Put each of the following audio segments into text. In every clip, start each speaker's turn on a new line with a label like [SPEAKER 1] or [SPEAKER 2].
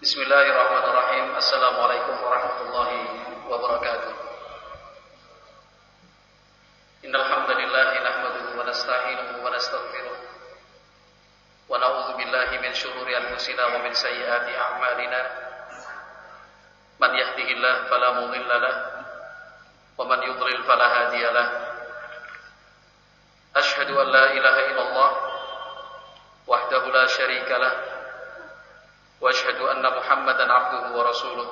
[SPEAKER 1] Bismillahirrahmanirrahim. Assalamualaikum warahmatullahi wabarakatuh. Innal hamdalillah nahmaduhu wa nasta'inuhu wa nastaghfiruh. Wa na'udzu billahi min shururi anfusina wa min sayyiati a'malina. Man yahdihillahu fala mudilla lahu wa man yudlil fala hadiya lahu. Asyhadu an la ilaha illallah wahdahu la syarika lahu wa asyhadu anna Muhammadan abduhu wa rasuluh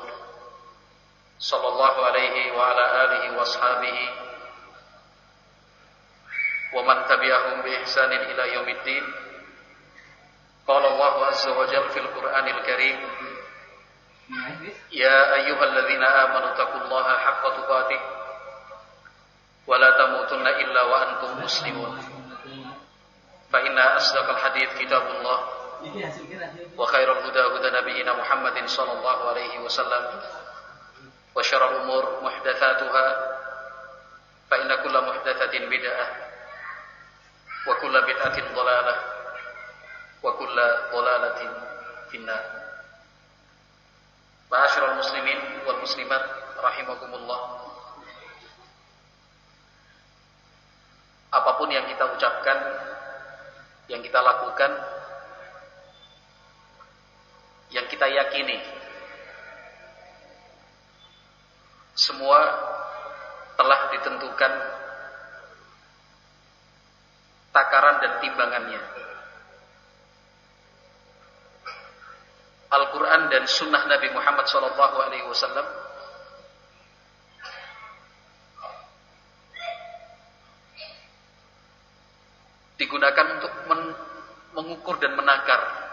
[SPEAKER 1] sallallahu alaihi wa ala alihi wa ashabihi wa man tabi'ahum bi ihsanin ila yaumiddin. Qala Allah azza wa jalla fil Qur'anil Karim, ya ayyuhalladzina amanu taqullaha haqqa tuqatih wa la tamutunna illa wa antum muslimun. Fa inna asdaqal hadits kitabullah wa khairul huda huda nabiyyina Muhammadin sallallahu alaihi wasallam wa syarrul umur muhdatsatuha fa inna kulla muhdatsatin bid'ah wa kulla bid'atin dhalalah wa kulla dhalalatin finnar. Ma'asyiral muslimin wal muslimat rahimakumullah. Apapun yang kita ucapkan, yang kita lakukan, yang kita yakini, semua telah ditentukan takaran dan timbangannya. Al-Quran dan Sunnah Nabi Muhammad SAW digunakan untuk mengukur dan menakar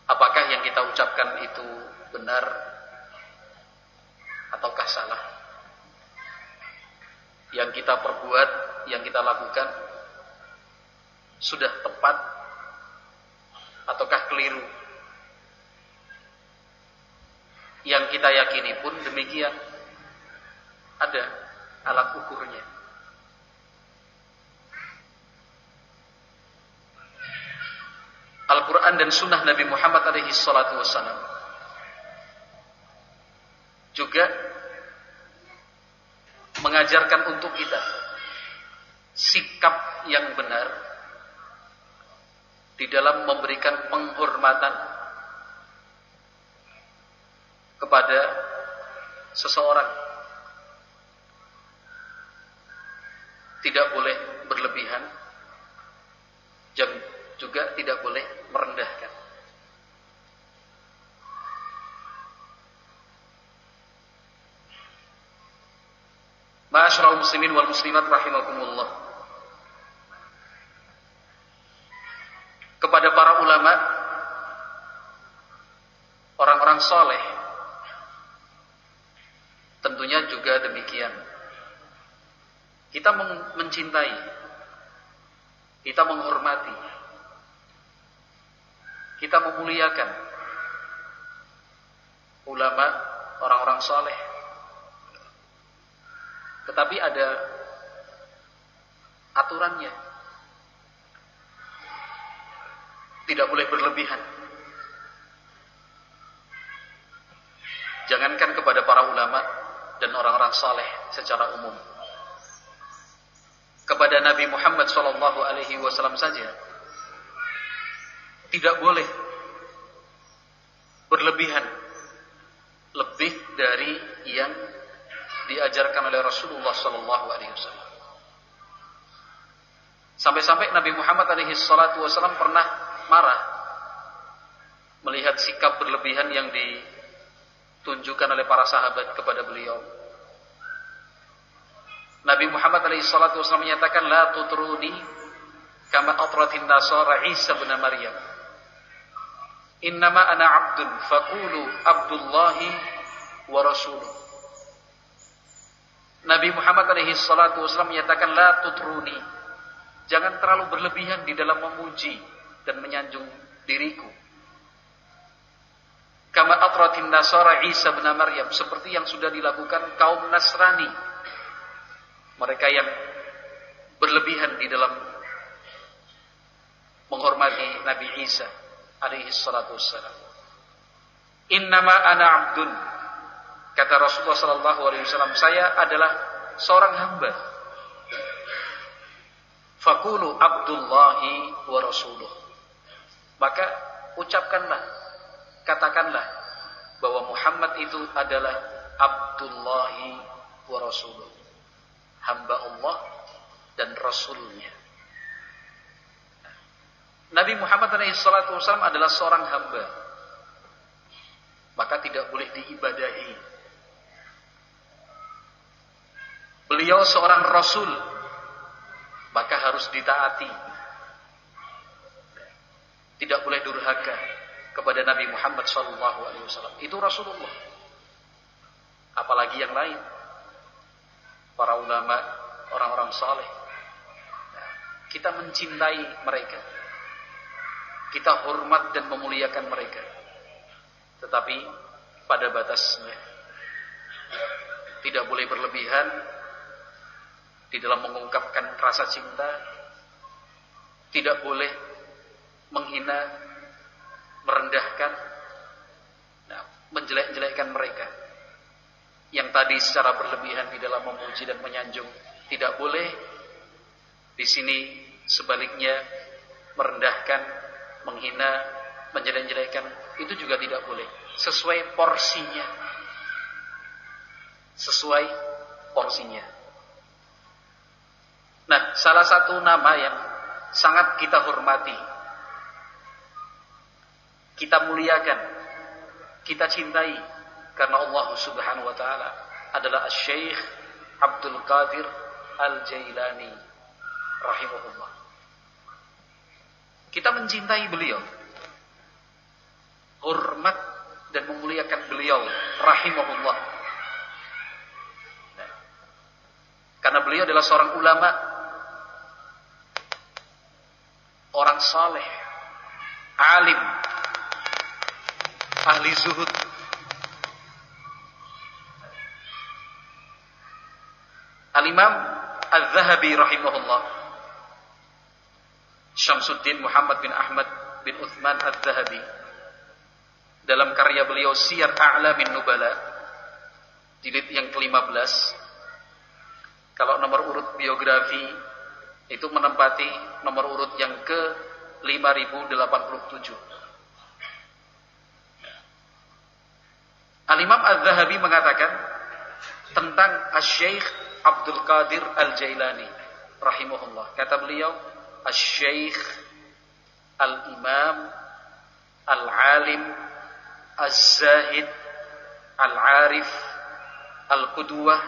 [SPEAKER 1] apakah yang kita ucapkan itu benar ataukah salah, yang kita perbuat, yang kita lakukan sudah tepat ataukah keliru. Yang kita yakini pun demikian, ada alat ukurnya. Al-Quran dan Sunnah Nabi Muhammad SAW juga mengajarkan untuk kita sikap yang benar di dalam memberikan penghormatan kepada seseorang. Tidak boleh berlebihan, juga tidak boleh merendahkan. Ma'asyiral muslimin wal muslimat rahimakumullah. Kepada para ulama, orang-orang soleh, tentunya juga demikian. Kita mencintai, kita menghormati, kita memuliakan ulama, orang-orang saleh. Tetapi ada aturannya. Tidak boleh berlebihan. Jangankan kepada para ulama dan orang-orang saleh secara umum, kepada Nabi Muhammad SAW saja tidak boleh berlebihan lebih dari yang diajarkan oleh Rasulullah SAW. Sampai-sampai Nabi Muhammad SAW pernah marah melihat sikap berlebihan yang ditunjukkan oleh para sahabat kepada beliau. Nabi Muhammad SAW menyatakan, la tutruni kama atratin nasara Isa bin Maryam. Innama ana abdun faqulu abdullahi wa rasuluh. Nabi Muhammad SAW menyatakan, la tutruni, jangan terlalu berlebihan di dalam memuji dan menyanjung diriku. Kama atratin nasara Isa bin Maryam, seperti yang sudah dilakukan kaum Nasrani, mereka yang berlebihan di dalam menghormati Nabi Isa alaihi salatu wassalam. Innama ana abdun. Kata Rasulullah sallallahu alaihi wasallam, saya adalah seorang hamba. Faqulu abdullahi wa rasuluh. Maka ucapkanlah, katakanlah bahwa Muhammad itu adalah abdullahi wa rasuluh, hamba Allah dan Rasulnya. Nabi Muhammad SAW adalah seorang hamba, maka tidak boleh diibadahi. Beliau seorang Rasul, maka harus ditaati. Tidak boleh durhaka kepada Nabi Muhammad SAW. Itu Rasulullah. Apalagi yang lain, para ulama, orang-orang saleh. Kita mencintai mereka, kita hormat dan memuliakan mereka, tetapi pada batasnya. Tidak boleh berlebihan di dalam mengungkapkan rasa cinta. Tidak boleh menghina, merendahkan, menjelek-jelekkan mereka. Yang tadi secara berlebihan di dalam memuji dan menyanjung tidak boleh. Di sini sebaliknya merendahkan, menghina, menjelek-jelekkan itu juga tidak boleh. Sesuai porsinya. Sesuai porsinya. Nah, salah satu nama yang sangat kita hormati, kita muliakan, kita cintai karena Allah Subhanahu wa taala adalah Asy-Syaikh Abdul Qadir Al-Jailani rahimahullah. Kita mencintai beliau, hormat dan memuliakan beliau rahimahullah. Karena beliau adalah seorang ulama, orang saleh, alim, ahli zuhud. Al-Imam Al-Zahabi rahimahullah, Syamsuddin Muhammad bin Ahmad bin Uthman Al-Zahabi, dalam karya beliau Siyar A'lamin Nubala, jilid yang ke-15, kalau nomor urut biografi itu menempati nomor urut yang ke-5087. Al-Imam Al-Zahabi mengatakan tentang Asy-Syaikh Abdul Qadir Al-Jailani rahimahullah. Kata beliau, Asy-Syaikh Al-Imam Al-Alim Az-Zahid Al-Arif Al-Qudwah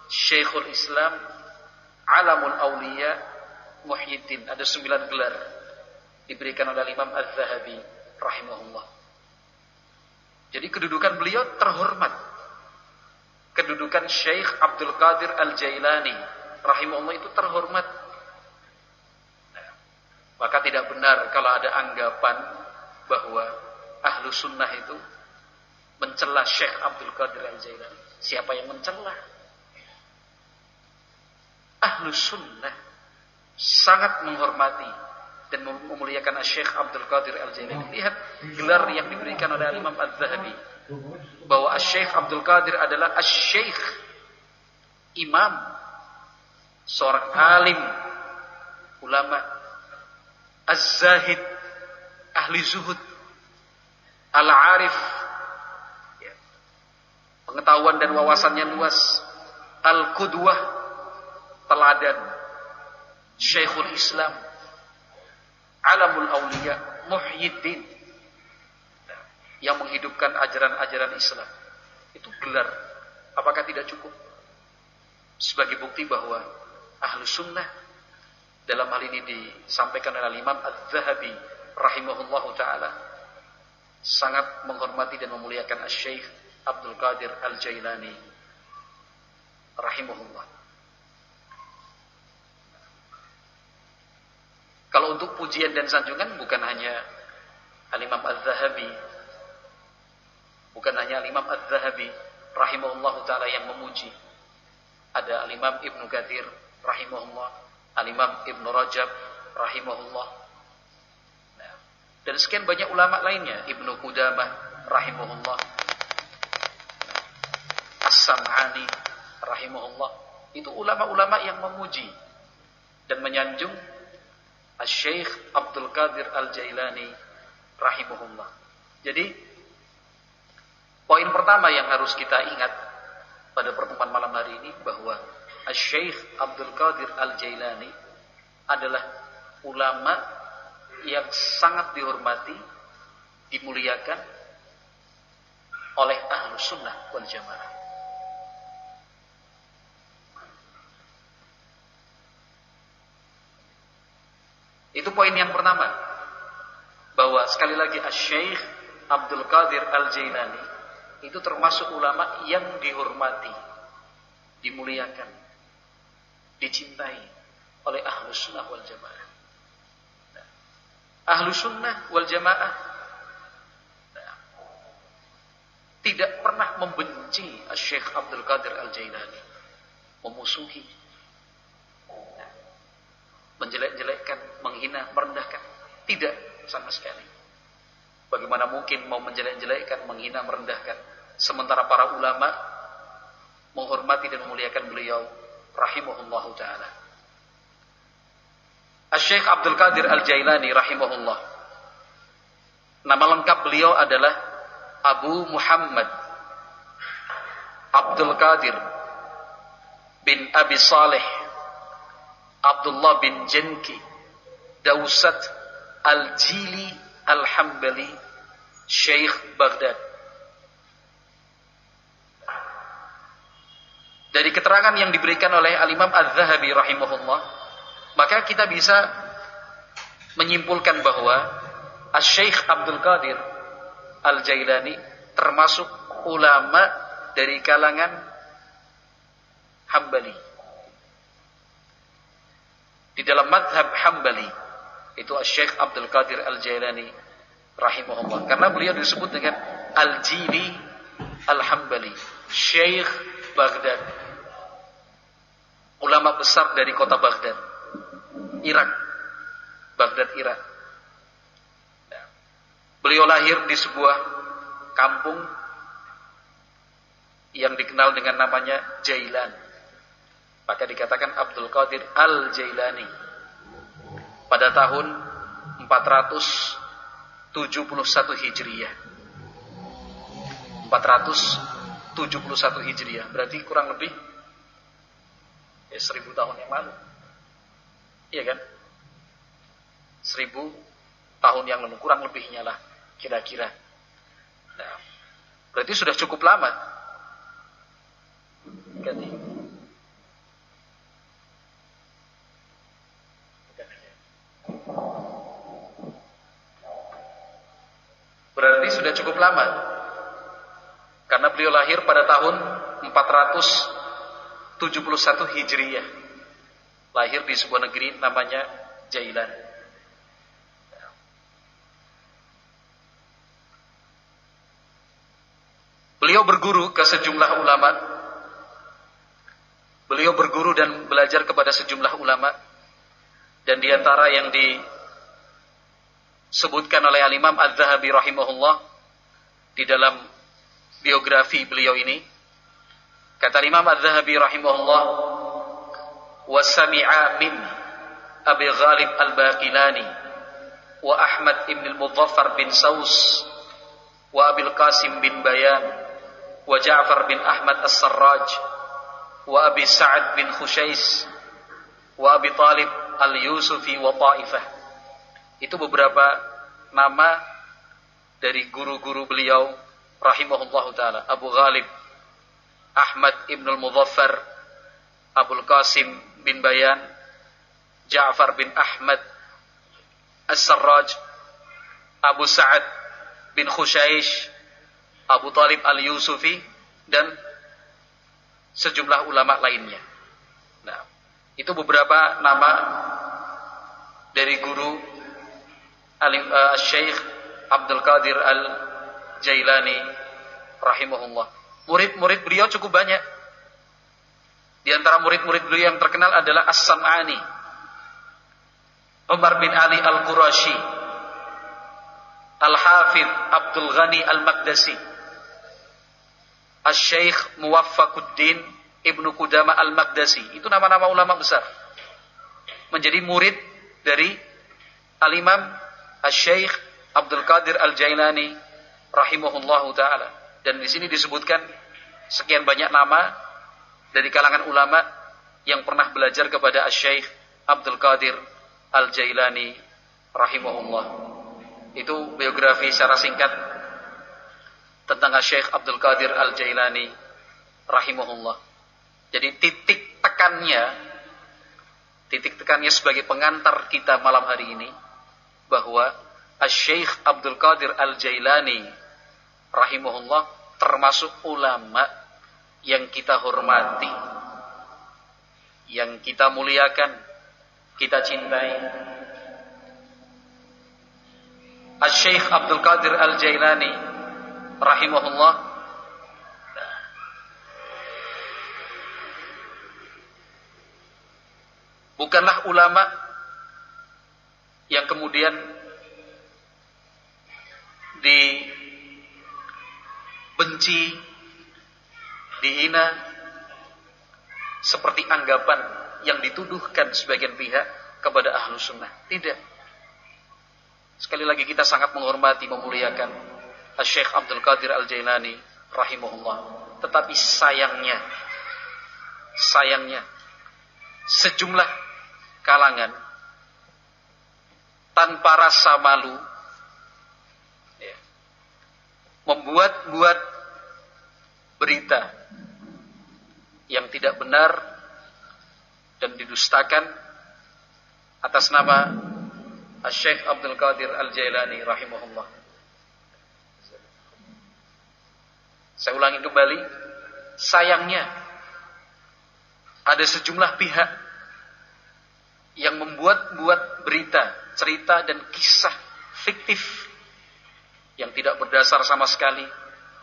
[SPEAKER 1] Syekhul Islam Alamul Awliya Muhyiddin. Ada 9 gelar diberikan oleh Imam Az-Zahabi rahimahullah. Jadi kedudukan beliau terhormat. Kedudukan Syekh Abdul Qadir Al-Jailani rahimahullah itu terhormat. Maka tidak benar kalau ada anggapan bahwa ahlu sunnah itu mencela Syekh Abdul Qadir Al-Jailani. Siapa yang mencela? Ahlu sunnah sangat menghormati dan memuliakan Syekh Abdul Qadir Al-Jailani. Lihat gelar yang diberikan oleh Imam Az-Zahabi, bahwa Syekh Abdul Qadir adalah Syekh, imam, seorang alim, ulama, Az-Zahid, ahli zuhud, Al-Arif, pengetahuan dan wawasannya luas, Al-Qudwah, teladan, Syekhul Islam, Alamul Awliya, Muhyiddin, yang menghidupkan ajaran-ajaran Islam. Itu gelar. Apakah tidak cukup sebagai bukti bahwa ahlu sunnah, dalam hal ini disampaikan oleh Imam Az-Zahabi rahimahullahu ta'ala, sangat menghormati dan memuliakan Asy-Syaikh Abdul Qadir Al-Jailani rahimahullah. Kalau untuk pujian dan sanjungan, bukan hanya Al-Imam Az-Zahabi, bukan hanya Imam Az-Zahabi rahimahullahu ta'ala yang memuji. Ada Al-Imam Ibnu Katsir rahimahullah, Al-Imam Ibnu Rajab rahimahullah, dan sekian banyak ulama lainnya, Ibnu Qudamah rahimahullah, As-Sam'ani rahimahullah, itu ulama-ulama yang memuji dan menyanjung Asy-Syaikh Abdul Qadir Al-Jailani rahimahullah. Jadi poin pertama yang harus kita ingat pada pertemuan malam hari ini bahwa Asy-Syaikh Abdul Qadir Al-Jailani adalah ulama yang sangat dihormati, dimuliakan oleh Ahlus Sunnah wal Jamaah. Itu poin yang pertama, bahwa sekali lagi Asy-Syaikh Abdul Qadir Al-Jailani itu termasuk ulama yang dihormati, dimuliakan, dicintai oleh Ahlus Sunnah wal Jamaah. Ahlus Sunnah wal Jamaah tidak pernah membenci Asy-Syaikh Abdul Qadir Al-Jailani, memusuhi, menjelek-jelekkan, menghina, merendahkan. Tidak sama sekali. Bagaimana mungkin mau menjelek-jelekkan, menghina, merendahkan, sementara para ulama menghormati dan memuliakan beliau rahimahullahu ta'ala. Asy-Syaikh Abdul Qadir Al-Jailani rahimahullah, nama lengkap beliau adalah Abu Muhammad Abdul Qadir bin Abi Saleh Abdullah bin Janki Dausat Al-Jili Al-Hambali Syekh Baghdad. Dari keterangan yang diberikan oleh Al-Imam Az-Zahabi rahimahullah, maka kita bisa menyimpulkan bahwa Asy-Syaikh Abdul Qadir Al-Jailani termasuk ulama dari kalangan Hambali. Di dalam madhab Hambali itu Asy-Syaikh Abdul Qadir Al-Jailani rahimahullah, karena beliau disebut dengan Al-Jili Al-Hambali, Syekh Baghdad, ulama besar dari kota Baghdad, Irak. Baghdad, Irak. Beliau lahir di sebuah kampung yang dikenal dengan namanya Jailan, maka dikatakan Abdul Qadir Al-Jailani, pada tahun 471 Hijriyah. 471 Hijriyah berarti kurang lebih 1000 tahun yang lalu. Iya kan? 1000 tahun yang lalu, kurang lebihnya lah kira-kira. Nah, berarti sudah cukup lama. Ganti. Berarti sudah cukup lama, karena beliau lahir pada tahun 471 Hijriyah, lahir di sebuah negeri namanya Jailan. Beliau berguru ke sejumlah ulama. Beliau berguru dan belajar kepada sejumlah ulama, dan diantara yang disebutkan oleh Al-Imam Az-Zahabi rahimahullah di dalam biografi beliau ini, kata Imam Az-Zahabi rahimahullah, wa sami'a min Abi Ghalib Al-Baqilani wa Ahmad ibn al-Mudhaffar bin Saus wa Abil Qasim bin Bayan wa Ja'far bin Ahmad As-Sarraj wa Abi Sa'ad bin Khushais wa Abi Talib Al-Yusufi wa Ta'ifah. Itu beberapa nama dari guru-guru beliau rahimahullahu ta'ala. Abu Ghalib, Ahmad ibn al-Mudhaffar, Abul Qasim bin Bayan, Ja'far bin Ahmad As-Sarraj, Abu Sa'ad bin Khushaish, Abu Talib Al-Yusufi, dan sejumlah ulama lainnya. Nah, itu beberapa nama dari guru Asy-Syaikh Abdul Qadir Al-Jailani rahimahullah. Murid-murid beliau cukup banyak. Di antara murid-murid beliau yang terkenal adalah As-Sam'ani, Umar bin Ali Al-Qurashi, Al-Hafidh Abdul Ghani Al-Maqdisi, Al-Syeikh Muwaffaquddin Ibnu Qudamah Al-Maqdisi. Itu nama-nama ulama besar. Menjadi murid dari Al-Imam Al-Syeikh Abdul Qadir Al-Jailani rahimahullahu taala. Dan di sini disebutkan sekian banyak nama dari kalangan ulama yang pernah belajar kepada Al-Syeikh Abdul Qadir Al-Jailani rahimahullah. Itu biografi secara singkat tentang Al-Syeikh Abdul Qadir Al-Jailani rahimahullah. Jadi titik tekannya sebagai pengantar kita malam hari ini bahwa Al-Syeikh Abdul Qadir Al-Jailani rahimahullah termasuk ulama yang kita hormati, yang kita muliakan, kita cintai. Al-Syeikh Abdul Qadir Al-Jailani rahimahullah bukanlah ulama yang kemudian dibenci, dihina seperti anggapan yang dituduhkan sebagian pihak kepada ahlu sunnah. Tidak. Sekali lagi kita sangat menghormati, memuliakan Al-Syeikh Abdul Qadir Al-Jailani rahimahullah. Tetapi sayangnya sejumlah kalangan tanpa rasa malu membuat berita yang tidak benar dan didustakan atas nama Al-Syeikh Abdul Qadir Al-Jailani rahimahullah. Saya ulangi kembali, sayangnya ada sejumlah pihak yang membuat berita, cerita dan kisah fiktif yang tidak berdasar sama sekali,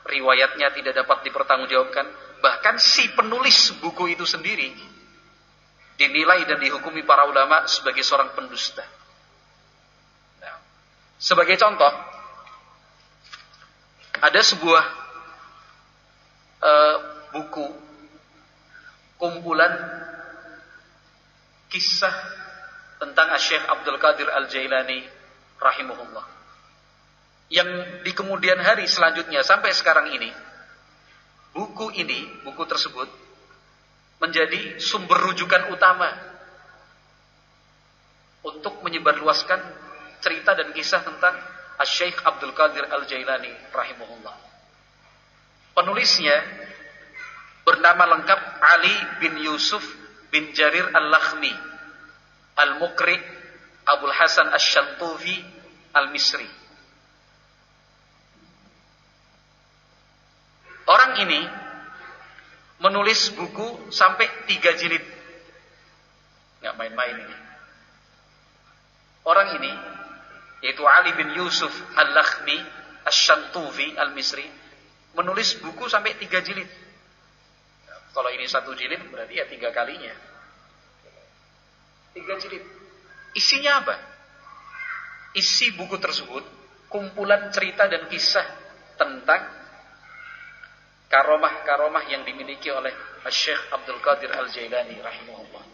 [SPEAKER 1] riwayatnya tidak dapat dipertanggungjawabkan, bahkan si penulis buku itu sendiri dinilai dan dihukumi para ulama sebagai seorang pendusta. Nah, sebagai contoh, ada sebuah buku kumpulan kisah tentang Al-Syeikh Abdul Qadir Al-Jailani rahimahullah, yang di kemudian hari selanjutnya sampai sekarang ini buku tersebut menjadi sumber rujukan utama untuk menyebarluaskan cerita dan kisah tentang Al-Syeikh Abdul Qadir Al-Jailani rahimahullah. Penulisnya bernama lengkap Ali bin Yusuf bin Jarir Al-Lakhmi Al-Muqri Abul Hasan Asy-Shantufi Al-Misri. Orang ini menulis buku sampai 3 jilid. Nggak main-main ini. Orang ini, yaitu Ali bin Yusuf Al-Lakhmi Asy-Shantufi Al-Misri, menulis buku sampai 3 jilid. Kalau ini 1 jilid berarti ya 3 kalinya. 3 jilid. Isinya apa? Isi buku tersebut kumpulan cerita dan kisah tentang karomah-karomah yang dimiliki oleh Al-Syeikh Abdul Qadir Al-Jailani rahimahullah.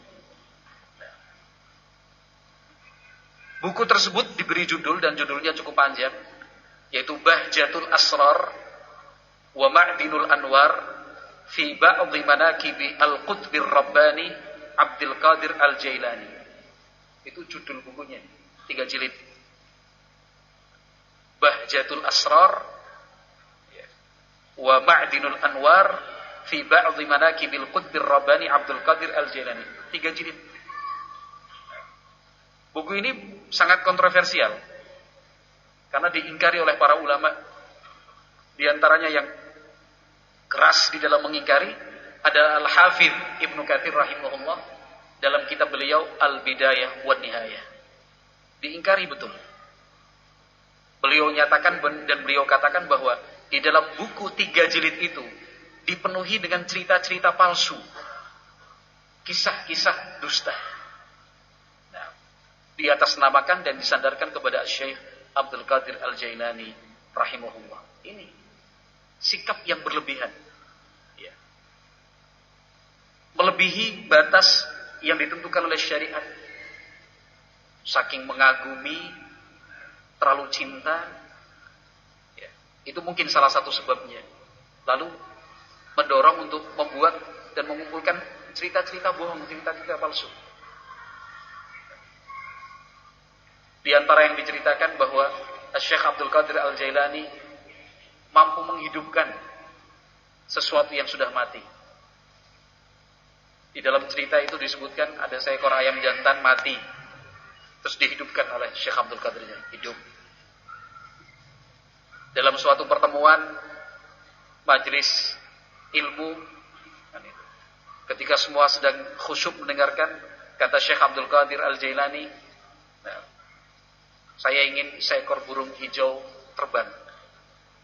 [SPEAKER 1] Buku tersebut diberi judul, dan judulnya cukup panjang, yaitu Bahjatul Asrar wa Ma'dinul Anwar fi ba'dhi manaqibi Al-Qutbir Rabbani Abdul Qadir Al-Jailani. Itu judul bukunya, 3 jilid. Bahjatul Asrar wa Ma'dinul Anwar fi ba'dhi manaqibil Qutbir Rabbani Abdul Qadir Al-Jailani. 3 jilid. Buku ini sangat kontroversial karena diingkari oleh para ulama. Di antaranya yang keras di dalam mengingkari adalah Al-Hafidh Ibnu Katsir rahimahullah dalam kitab beliau Al-Bidayah wan Nihayah. Diingkari betul. Beliau nyatakan dan beliau katakan bahwa di dalam buku 3 jilid itu dipenuhi dengan cerita-cerita palsu, kisah-kisah dusta. Nah, diatasnamakan dan disandarkan kepada Syekh Abdul Qadir Al-Jailani rahimahullah. Ini sikap yang berlebihan. Ya. Melebihi batas yang ditentukan oleh syariat. Saking mengagumi, terlalu cinta. Ya. Itu mungkin salah satu sebabnya. Lalu mendorong untuk membuat dan mengumpulkan cerita-cerita bohong, cerita-cerita palsu. Di antara yang diceritakan bahwa Syekh Abdul Qadir Al-Jailani mampu menghidupkan sesuatu yang sudah mati. Di dalam cerita itu disebutkan ada seekor ayam jantan mati, terus dihidupkan oleh Syekh Abdul Qadir, hidup. Dalam suatu pertemuan majelis ilmu, ketika semua sedang khusyuk mendengarkan, kata Syekh Abdul Qadir Al-Jailani, saya ingin seekor burung hijau terbang.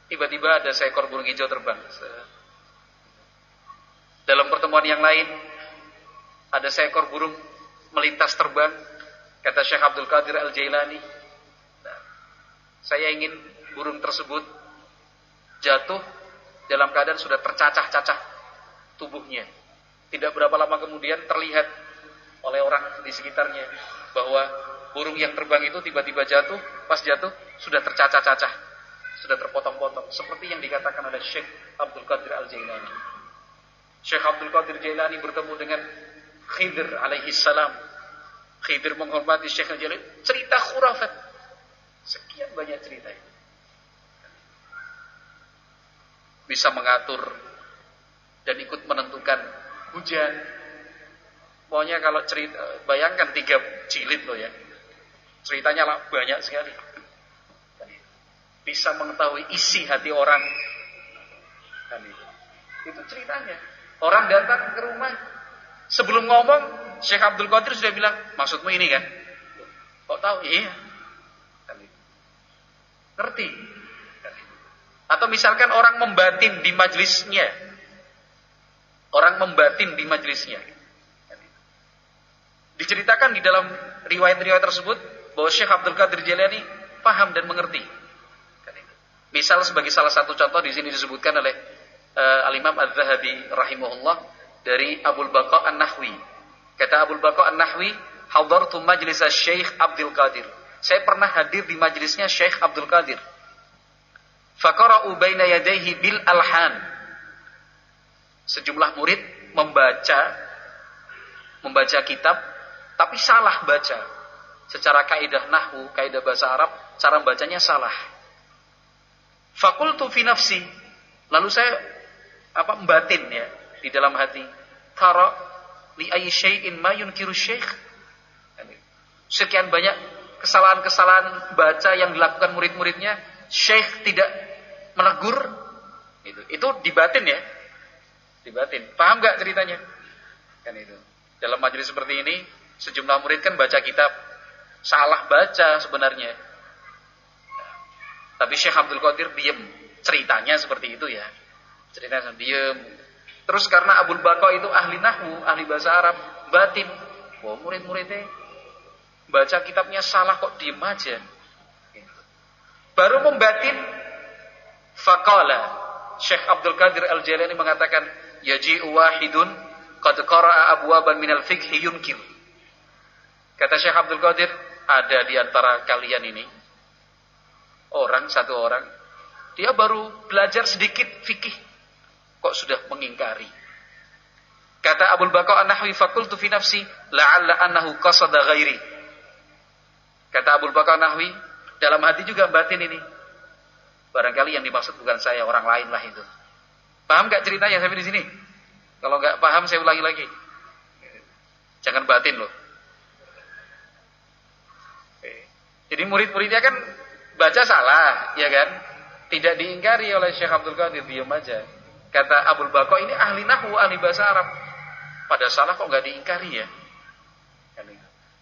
[SPEAKER 1] Tiba-tiba ada seekor burung hijau terbang. Dalam pertemuan yang lain, ada seekor burung melintas terbang. Kata Syekh Abdul Qadir Al-Jailani, saya ingin burung tersebut jatuh dalam keadaan sudah tercacah-cacah tubuhnya. Tidak berapa lama kemudian terlihat oleh orang di sekitarnya bahwa burung yang terbang itu tiba-tiba jatuh, pas jatuh sudah tercacah-cacah, sudah terpotong-potong, seperti yang dikatakan oleh Syekh Abdul Qadir Al-Jailani. Syekh Abdul Qadir Jailani bertemu dengan Khidir alaihi salam. Khidir menghormati Syekh Al-Jailani, cerita khurafat. Sekian banyak cerita itu. Bisa mengatur dan ikut menentukan hujan. Pokoknya kalau cerita, bayangkan 3 jilid loh ya. Ceritanya lah banyak sekali. Bisa mengetahui isi hati orang. Dan itu ceritanya. Orang datang ke rumah, sebelum ngomong, Syekh Abdul Qadir sudah bilang, maksudmu ini kan? Kok tahu? Iya. Ngerti. Atau misalkan orang membatin di majelisnya. Orang membatin di majelisnya. Diceritakan di dalam riwayat-riwayat tersebut bahwa Syekh Abdul Qadir Jailani paham dan mengerti. Misal sebagai salah satu contoh di sini disebutkan oleh Al-Imam Az-Zahabi rahimahullah dari Abul Baqa An-Nahwi. Kata Abul Baqa An-Nahwi, hadartu majlis Syekh Abdul Qadir. Saya pernah hadir di majelisnya Syekh Abdul Qadir. Faqara'u baina yadayhi bil alhan. Sejumlah murid membaca kitab tapi salah baca. Secara kaidah nahwu, kaidah bahasa Arab, cara bacanya salah. Faqultu fi nafsi. Lalu saya membatin ya di dalam hati. Tara li ayyi syai'in ma yunkiru syekh. Sekian banyak kesalahan-kesalahan baca yang dilakukan murid-muridnya, syekh tidak menegur. Itu dibatin ya. Dibatin. Paham enggak ceritanya? Kan itu. Dalam majelis seperti ini, sejumlah murid kan baca kitab, salah baca sebenarnya. Tapi Syekh Abdul Qadir diam. Ceritanya seperti itu ya. Ceritanya diam. Terus karena Abul Baqa itu ahli nahwu, ahli bahasa Arab, batin. Wah, murid-muridnya baca kitabnya salah kok diam aja. Baru membatin, faqala Syekh Abdul Qadir Al-Jailani mengatakan, yaji'u wahidun qad qara'a abwaban minal fiqhi yunkir. Kata Syekh Abdul Qadir, ada di antara kalian ini satu orang, dia baru belajar sedikit fikih, kok sudah mengingkari. Kata Abul Baqa An-Nahwi, faqultu fi nafsi la'alla annahu qasada ghairi. Kata Abul Baqa An-Nahwi, dalam hati juga batin ini, barangkali yang dimaksud bukan saya, orang lain lah itu. Paham gak ceritanya sampai di sini? Kalau gak paham saya ulangi lagi. Jangan batin loh. Jadi murid-muridnya kan baca salah, ya kan? Tidak diingkari oleh Syekh Abdul Qadir, diam aja. Kata Abul Baqa, ini ahli nahwu, ahli bahasa Arab. Pada salah kok gak diingkari ya?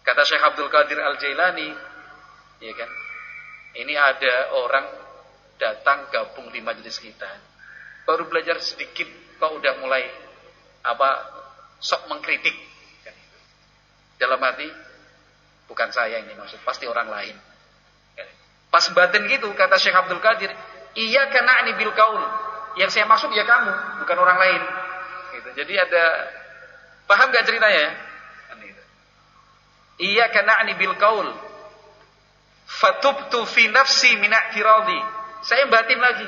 [SPEAKER 1] Kata Syekh Abdul Qadir Al-Jailani, ya kan? Ini ada orang datang gabung di majelis kita. Baru belajar sedikit kok udah mulai sok mengkritik. Dalam hati, bukan saya ini maksud, pasti orang lain. Pas batin gitu kata Syekh Abdul Qadir, iyyaka na'ni bil qaul. Yang saya maksud ya kamu, bukan orang lain. Gitu. Jadi ada, paham gak ceritanya? Iyyaka na'ni bil qaul. Fatubtu fi nafsi min i'tiradi. Saya batin lagi.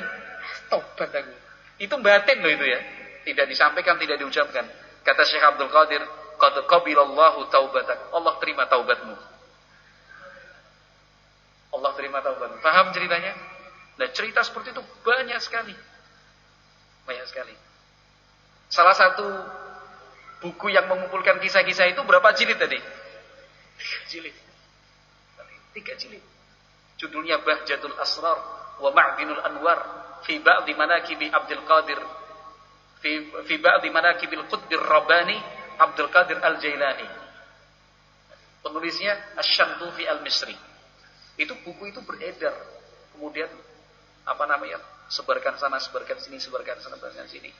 [SPEAKER 1] Tobat aku. Itu batin loh itu ya. Tidak disampaikan, tidak diucapkan. Kata Syekh Abdul Qadir, qad qabilallahu taubatak. Allah terima taubatmu. Allah terima taubatmu. Paham ceritanya? Nah, cerita seperti itu banyak sekali. Banyak sekali. Salah satu buku yang mengumpulkan kisah-kisah itu berapa jilid tadi? 3 jilid. 3 jilid. Judulnya Bahjatul Asrar wa Ma'dinul Anwar fi ba'di manaqibi Abdul Qadir fi ba'di manaqibil Qutbir Rabbani Abdul Qadir Al-Jailani. Penulisnya Asy-Syantufi Al-Misri. Itu buku itu beredar. Kemudian sebarkan sana, sebarkan sini, sebarkan sana, sebarkan sini.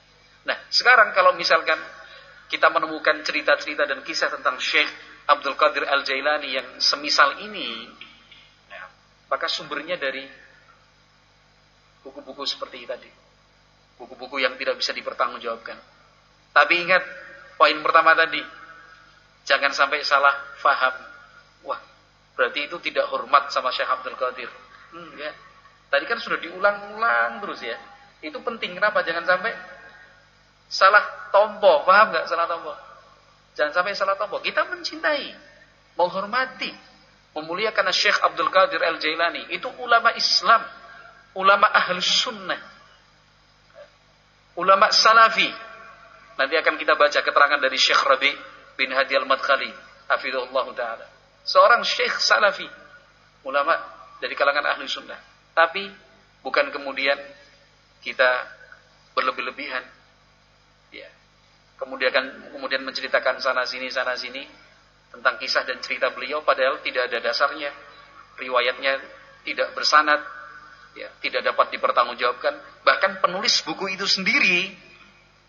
[SPEAKER 1] Nah, sekarang kalau misalkan kita menemukan cerita-cerita dan kisah tentang Syekh Abdul Qadir Al-Jailani yang semisal ini, nah, maka sumbernya dari buku-buku seperti tadi. Buku-buku yang tidak bisa dipertanggungjawabkan. Tapi ingat, poin pertama tadi, jangan sampai salah faham. Wah, berarti itu tidak hormat sama Syekh Abdul Qadir. Ya. Tadi kan sudah diulang-ulang terus ya. Itu penting, kenapa? Jangan sampai salah tompo, paham gak salah tompo? Jangan sampai salah tompo. Kita mencintai, menghormati, memuliakan Syekh Abdul Qadir Al-Jailani. Itu ulama Islam, ulama Ahlus Sunnah, ulama Salafi. Nanti akan kita baca keterangan dari Syekh Rabi' bin Hadi Al-Madkhali, hafizahullah ta'ala. Seorang Syekh Salafi, ulama dari kalangan Ahlus Sunnah. Tapi bukan kemudian kita berlebih-lebihan, ya. Kemudian menceritakan sana sini tentang kisah dan cerita beliau, padahal tidak ada dasarnya, riwayatnya tidak bersanad, ya, tidak dapat dipertanggungjawabkan. Bahkan penulis buku itu sendiri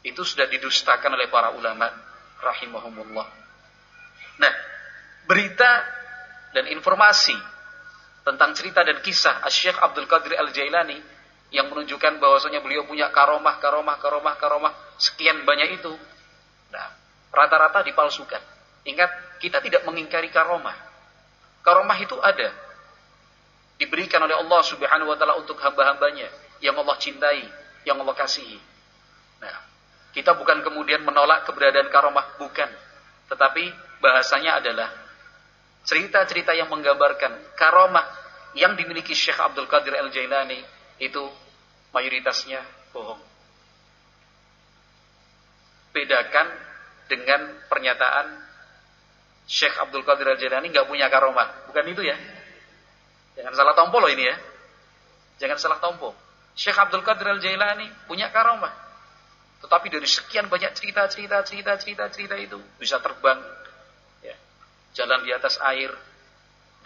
[SPEAKER 1] itu sudah didustakan oleh para ulama rahimahumullah. Nah, berita dan informasi tentang cerita dan kisah Syekh Abdul Qadir Al-Jailani yang menunjukkan bahwasanya beliau punya karomah sekian banyak itu, nah, rata-rata dipalsukan. Ingat, kita tidak mengingkari karomah. Karomah itu ada, diberikan oleh Allah Subhanahu wa ta'ala untuk hamba-hambanya yang Allah cintai, yang Allah kasihi. Nah, kita bukan kemudian menolak keberadaan karomah, bukan. Tetapi bahasanya adalah cerita-cerita yang menggambarkan karomah yang dimiliki Syekh Abdul Qadir Al-Jailani itu mayoritasnya bohong. Bedakan dengan pernyataan Syekh Abdul Qadir Al-Jailani nggak punya karomah. Bukan itu ya. Jangan salah tompo loh ini ya. Jangan salah tompo. Syekh Abdul Qadir Al-Jailani punya karomah. Tetapi dari sekian banyak cerita itu bisa terbang, ya, jalan di atas air.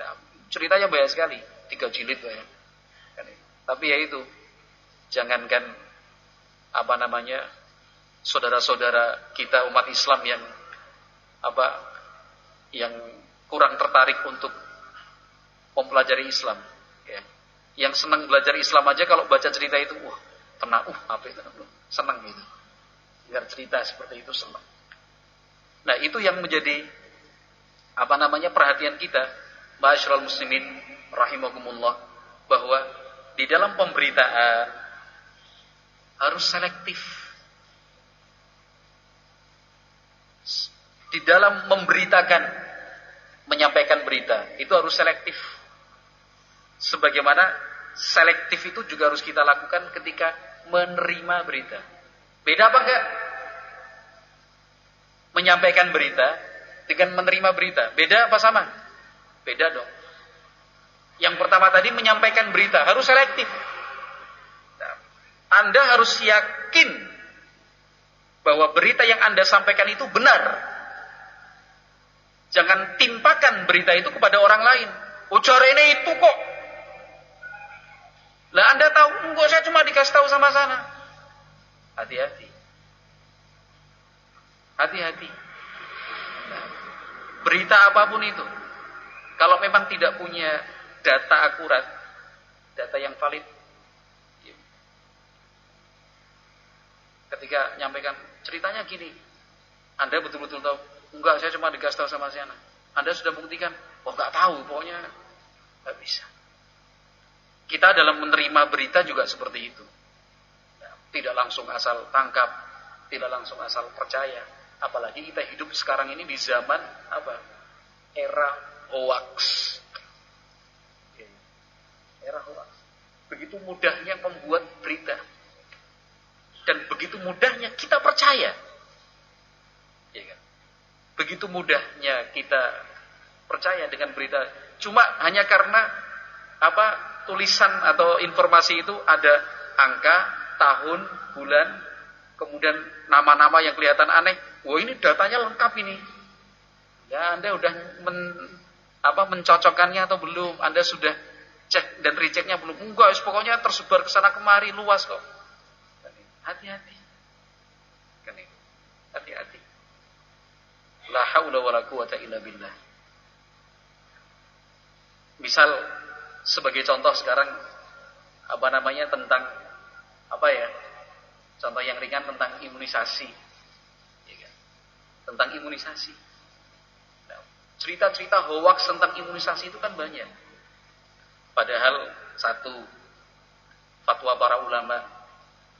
[SPEAKER 1] Nah, ceritanya banyak sekali, 3 jilid banyak. Tapi ya itu, jangankan saudara-saudara kita umat Islam yang kurang tertarik untuk mempelajari Islam, ya. Yang senang belajar Islam aja kalau baca cerita itu, wah, tenang, senang gitu. Dengar cerita seperti itu senang. Nah, itu yang menjadi perhatian kita, ma'asyiral muslimin rahimakumullah, bahwa di dalam pemberitaan harus selektif. Di dalam memberitakan, menyampaikan berita, itu harus selektif. Sebagaimana selektif itu juga harus kita lakukan ketika menerima berita. Beda apa enggak? Menyampaikan berita dengan menerima berita. Beda apa sama? Beda dong. Yang pertama tadi menyampaikan berita harus selektif. Nah, Anda harus yakin bahwa berita yang Anda sampaikan itu benar. Jangan timpakan berita itu kepada orang lain. Ujar ini itu kok. Lah Anda tahu, enggak, saya cuma dikasih tahu sama sana. Hati-hati. Hati-hati. Nah, berita apapun itu, kalau memang tidak punya data akurat, data yang valid. Ketika nyampaikan ceritanya gini, Anda betul-betul tahu, enggak, saya cuma dikasih tahu sama si anak. Anda sudah buktikan, oh enggak tahu, pokoknya enggak bisa. Kita dalam menerima berita juga seperti itu. Tidak langsung asal tangkap, tidak langsung asal percaya. Apalagi kita hidup sekarang ini di zaman apa? Era hoax. Era hoax. Begitu mudahnya membuat berita. Dan begitu mudahnya kita percaya. Ya kan? Begitu mudahnya kita percaya dengan berita. Cuma hanya karena apa, tulisan atau informasi itu ada angka, tahun, bulan, kemudian nama-nama yang kelihatan aneh. Wah, ini datanya lengkap ini. Ya, Anda udah mencocokkannya atau belum? Anda sudah cek dan rechecknya belum? Enggak, pokoknya tersebar ke sana kemari, luas kok. Hati-hati. Kan itu. Hati-hati. La haula wala quwata illa billah. Misal sebagai contoh sekarang tentang contoh yang ringan tentang imunisasi. Ya kan? Tentang imunisasi. Nah, cerita-cerita hoax tentang imunisasi itu kan banyak. Padahal satu fatwa para ulama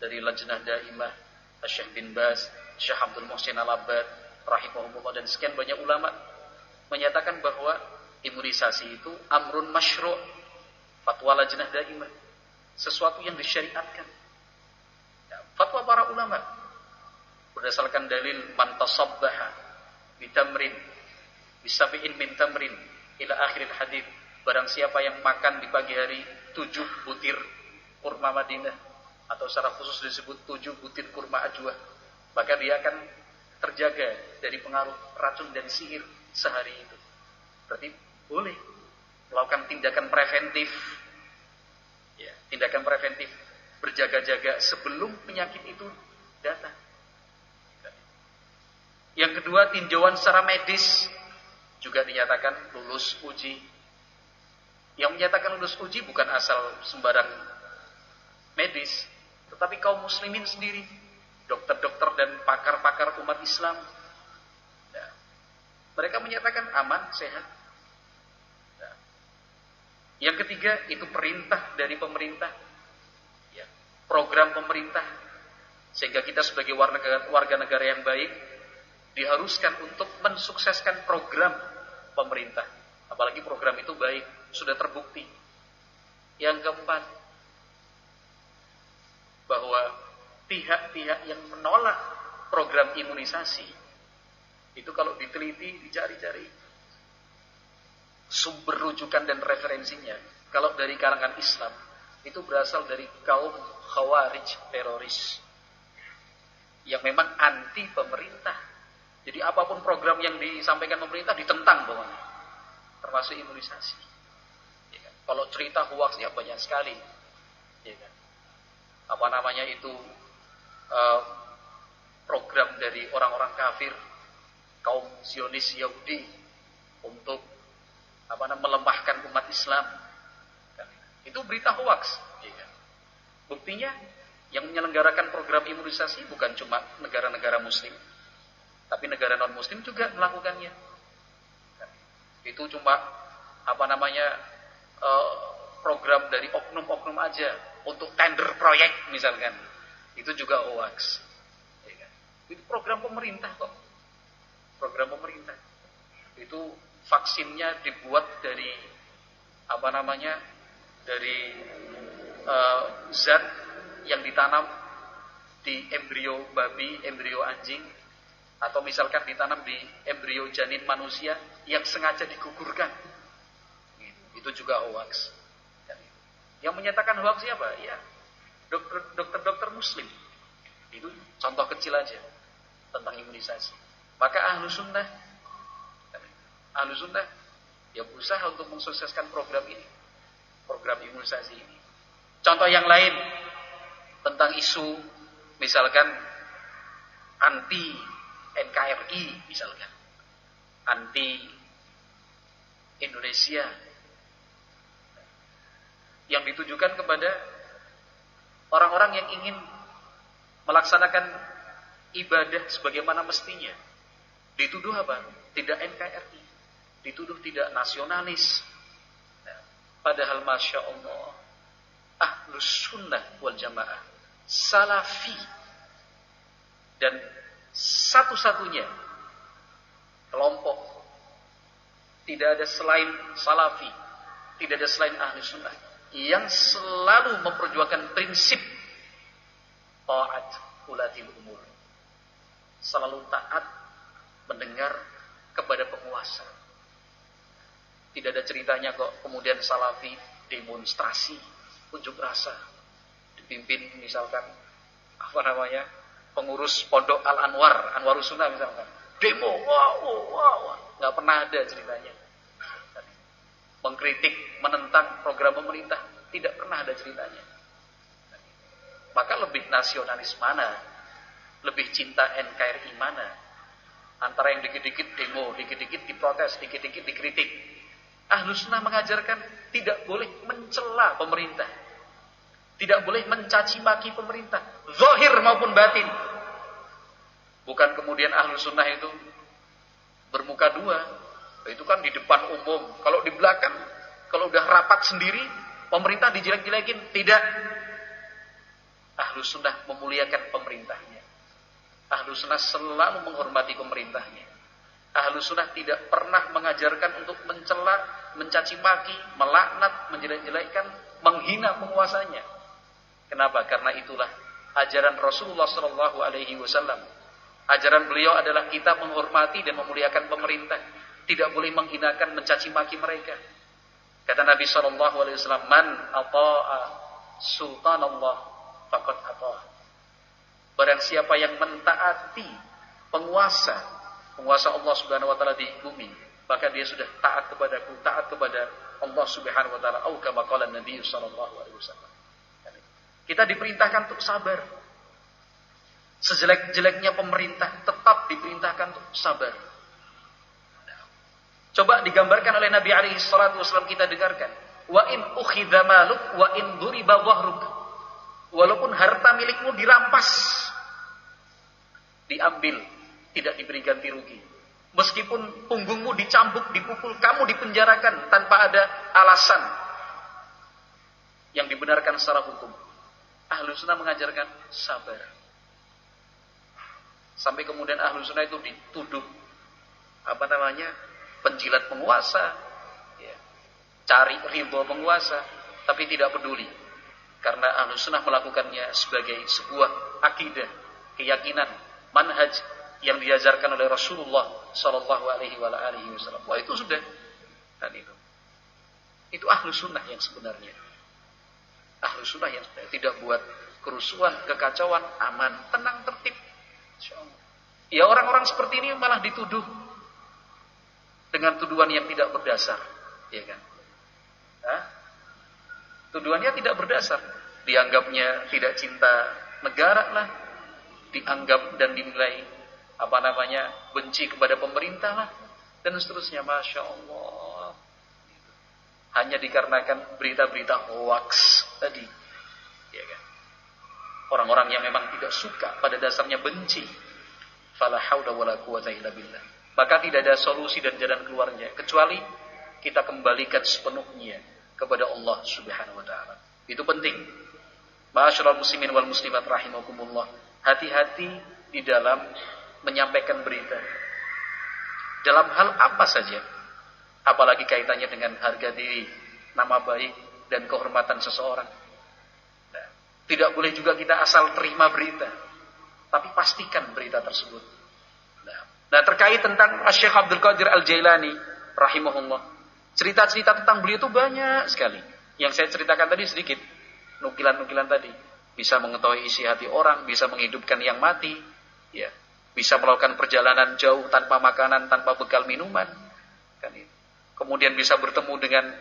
[SPEAKER 1] dari Lajnah Daimah, Syekh bin Baz, Syekh Abdul Muhsin Al-Abbad, rahimahumullah, dan sekian banyak ulama menyatakan bahwa imunisasi itu amrun masyru', fatwa Lajnah Daimah, sesuatu yang disyariatkan. Ya, fatwa para ulama berdasarkan dalil man tasabbaha bitamrin bisabi'in min tamrin ila akhiril hadits, barang siapa yang makan di pagi hari 7 butir kurma Madinah, atau secara khusus disebut 7 butir kurma ajwa, maka dia akan terjaga dari pengaruh racun dan sihir sehari itu. Berarti boleh melakukan tindakan preventif. Ya, tindakan preventif, berjaga-jaga sebelum penyakit itu datang. Yang kedua, tinjauan secara medis juga dinyatakan lulus uji. Yang menyatakan lulus uji bukan asal sembarang medis, tetapi kaum muslimin sendiri, dokter-dokter dan pakar-pakar umat Islam. Ya, mereka menyatakan aman, sehat. Ya. Yang ketiga, itu perintah dari pemerintah. Ya, program pemerintah. Sehingga kita sebagai warga negara yang baik diharuskan untuk mensukseskan program pemerintah. Apalagi program itu baik, sudah terbukti. Yang keempat, bahwa pihak-pihak yang menolak program imunisasi itu kalau diteliti, dicari-cari sumber rujukan dan referensinya, kalau dari kalangan Islam itu berasal dari kaum khawarij, teroris yang memang anti pemerintah. Jadi apapun program yang disampaikan pemerintah ditentang pokoknya, termasuk imunisasi. Ya kan? Kalau cerita hoaxnya banyak sekali, ya kan? Program dari orang-orang kafir, kaum Zionis Yahudi untuk melemahkan umat Islam. Itu berita hoax. Buktinya yang menyelenggarakan program imunisasi bukan cuma negara-negara muslim, tapi negara non-muslim juga melakukannya. Itu cuma program dari oknum-oknum aja untuk tender proyek misalkan. Itu juga hoax. Itu program pemerintah kok. Program pemerintah. Itu vaksinnya dibuat dari dari zat yang ditanam di embrio babi, embrio anjing, atau misalkan ditanam di embrio janin manusia yang sengaja digugurkan. Itu juga hoax. Yang menyatakan hoax siapa? Ya, dokter-dokter muslim. Itu contoh kecil aja tentang imunisasi. Maka ahlu sunnah ya berusaha untuk mensukseskan program ini, program imunisasi ini. Contoh yang lain tentang isu misalkan anti NKRI misalkan, anti Indonesia. yang ditujukan kepada orang-orang yang ingin melaksanakan ibadah sebagaimana mestinya. Dituduh apa? Tidak NKRI, dituduh tidak nasionalis. Nah, padahal Masya Allah, Ahlus Sunnah wal Jamaah, Salafi, dan satu-satunya kelompok, tidak ada selain Salafi, tidak ada selain Ahlus Sunnah yang selalu memperjuangkan prinsip taat ulatil umur, selalu taat mendengar kepada penguasa. Tidak ada ceritanya kok kemudian Salafi demonstrasi, unjuk rasa, dipimpin misalkan pengurus pondok Al-Anwar, Anwarus Sunnah misalkan, demo, wah, nggak pernah ada ceritanya. Mengkritik, menentang program pemerintah, tidak pernah ada ceritanya. Maka lebih nasionalis mana? Lebih cinta NKRI mana? Antara yang dikit-dikit demo, dikit-dikit diprotes, dikit-dikit dikritik. Ahlus Sunnah mengajarkan tidak boleh mencela pemerintah, tidak boleh mencaci maki pemerintah, zahir maupun batin. Bukan kemudian Ahlus Sunnah itu bermuka dua. Itu kan di depan umum. Kalau di belakang, kalau udah rapat sendiri, pemerintah dijelek-jelekin. Tidak. Ahlus Sunnah memuliakan pemerintahnya. Ahlus Sunnah selalu menghormati pemerintahnya. Ahlus Sunnah tidak pernah mengajarkan untuk mencela, mencaci maki, melaknat, menjelek-jelekkan, menghina penguasanya. Kenapa? Karena itulah ajaran Rasulullah SAW. Ajaran beliau adalah kita menghormati dan memuliakan pemerintah. Tidak boleh menghinakan, mencaci maki mereka. Kata Nabi SAW, man ata'a sultanallah faqad ata'a. Barang siapa yang mentaati penguasa Allah Subhanahu wa taala di bumi, maka dia sudah taat kepadaku, taat kepada Allah Subhanahu wa taala. Au kama qala Nabi sallallahu alaihi wasallam. Kita diperintahkan untuk sabar. Sejelek-jeleknya pemerintah tetap diperintahkan untuk sabar. Coba digambarkan oleh Nabi alaihi salatu wasallam, kita dengarkan. Wa in ukhidha maluk wa in duriba dhahruk. Walaupun harta milikmu dirampas, diambil, tidak diberi ganti rugi. Meskipun punggungmu dicambuk, dipukul, kamu dipenjarakan tanpa ada alasan yang dibenarkan secara hukum. Ahlus Sunnah mengajarkan sabar. Sampai kemudian Ahlus Sunnah itu dituduh penjilat penguasa, ya, cari ridho penguasa, tapi tidak peduli, karena Ahlus Sunnah melakukannya sebagai sebuah akidah, keyakinan, manhaj yang diajarkan oleh Rasulullah Sallallahu Alaihi Wasallam. Wah, itu sudah, dan itu Ahlus Sunnah yang sebenarnya, Ahlus Sunnah yang tidak buat kerusuhan, kekacauan, aman, tenang, tertib. Ya, orang-orang seperti ini malah dituduh dengan tuduhan yang tidak berdasar, ya kan? Tuduhannya tidak berdasar, dianggapnya tidak cinta negara lah, dianggap dan dinilai benci kepada pemerintah lah, dan seterusnya. Masya Allah, hanya dikarenakan berita-berita hoax tadi, ya kan? Orang-orang yang memang tidak suka, pada dasarnya benci. Fala haula wala quwata illa billah. Maka tidak ada solusi dan jalan keluarnya kecuali kita kembalikan sepenuhnya kepada Allah Subhanahu wa taala. Itu penting. Ma'asyiral muslimin wal muslimat rahimakumullah. Hati-hati di dalam menyampaikan berita. Dalam hal apa saja. Apalagi kaitannya dengan harga diri, nama baik dan kehormatan seseorang. Nah, tidak boleh juga kita asal terima berita, tapi pastikan berita tersebut. Nah, terkait tentang Syekh Abdul Qadir Al-Jailani rahimahullah, cerita-cerita tentang beliau itu banyak sekali. Yang saya ceritakan tadi sedikit, nukilan-nukilan tadi. Bisa mengetahui isi hati orang, bisa menghidupkan yang mati, ya, bisa melakukan perjalanan jauh tanpa makanan, tanpa bekal minuman, kan itu. Kemudian bisa bertemu dengan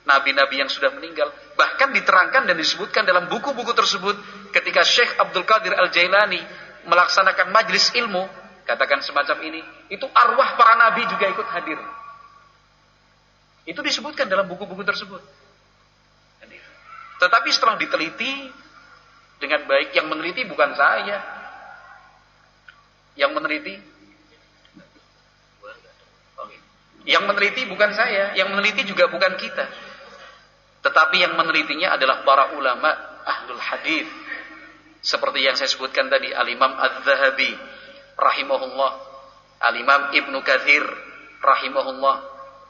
[SPEAKER 1] nabi-nabi yang sudah meninggal. Bahkan diterangkan dan disebutkan dalam buku-buku tersebut, ketika Syekh Abdul Qadir Al-Jailani melaksanakan majlis ilmu, katakan semacam ini, itu arwah para nabi juga ikut hadir. Itu disebutkan dalam buku-buku tersebut. Tetapi setelah diteliti dengan baik, yang meneliti bukan saya. Yang meneliti bukan saya, yang meneliti juga bukan kita. Tetapi yang menelitinya adalah para ulama ahlul hadis. Seperti yang saya sebutkan tadi, Al-Imam Az-Zahabi rahimahullah, Al-Imam Ibnu Katsir rahimahullah,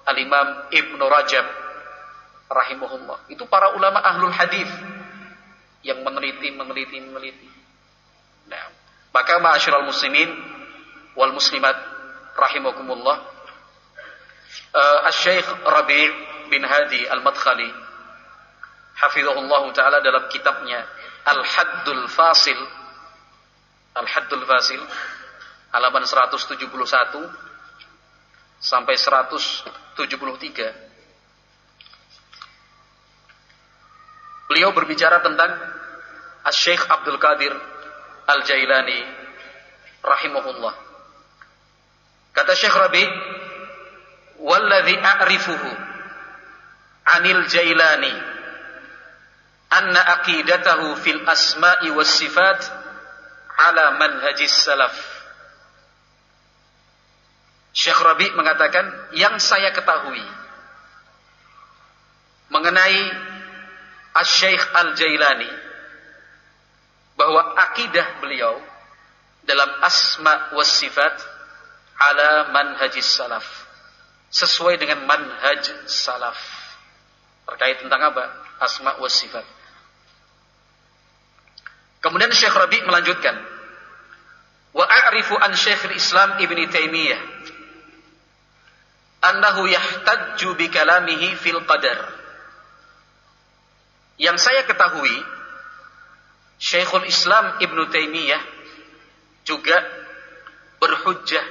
[SPEAKER 1] Al-Imam Ibnu Rajab rahimahullah. Itu para ulama ahlul hadis yang meneliti. Nah, maka ma'asyiral muslimin wal muslimat rahimakumullah, Asy-Syaikh Rabi' bin Hadi Al-Madkhali hafizahullah taala dalam kitabnya Al-Haddul Fasil halaman 171 sampai 173, beliau berbicara tentang Asy-Syaikh Abdul Qadir Al-Jailani rahimahullah. Kata Syekh Rabi', "Walladzi a'rifuhu 'anil Jailani anna aqidatahu fil asma'i was sifat 'ala manhajis salaf." Syekh Rabi' mengatakan, yang saya ketahui mengenai Asy-Syaikh Al-Jailani, bahwa akidah beliau dalam asma was sifat ala manhajis salaf, sesuai dengan manhaj salaf. Terkait tentang apa? Asma was sifat. Kemudian Syekh Rabi' melanjutkan, wa a'rifu an Syekhul Islam Ibnu Taimiyah annahu yahtajju bi kalamihi fil qadar. Yang saya ketahui, Syekhul Islam Ibnu Taimiyah juga berhujjah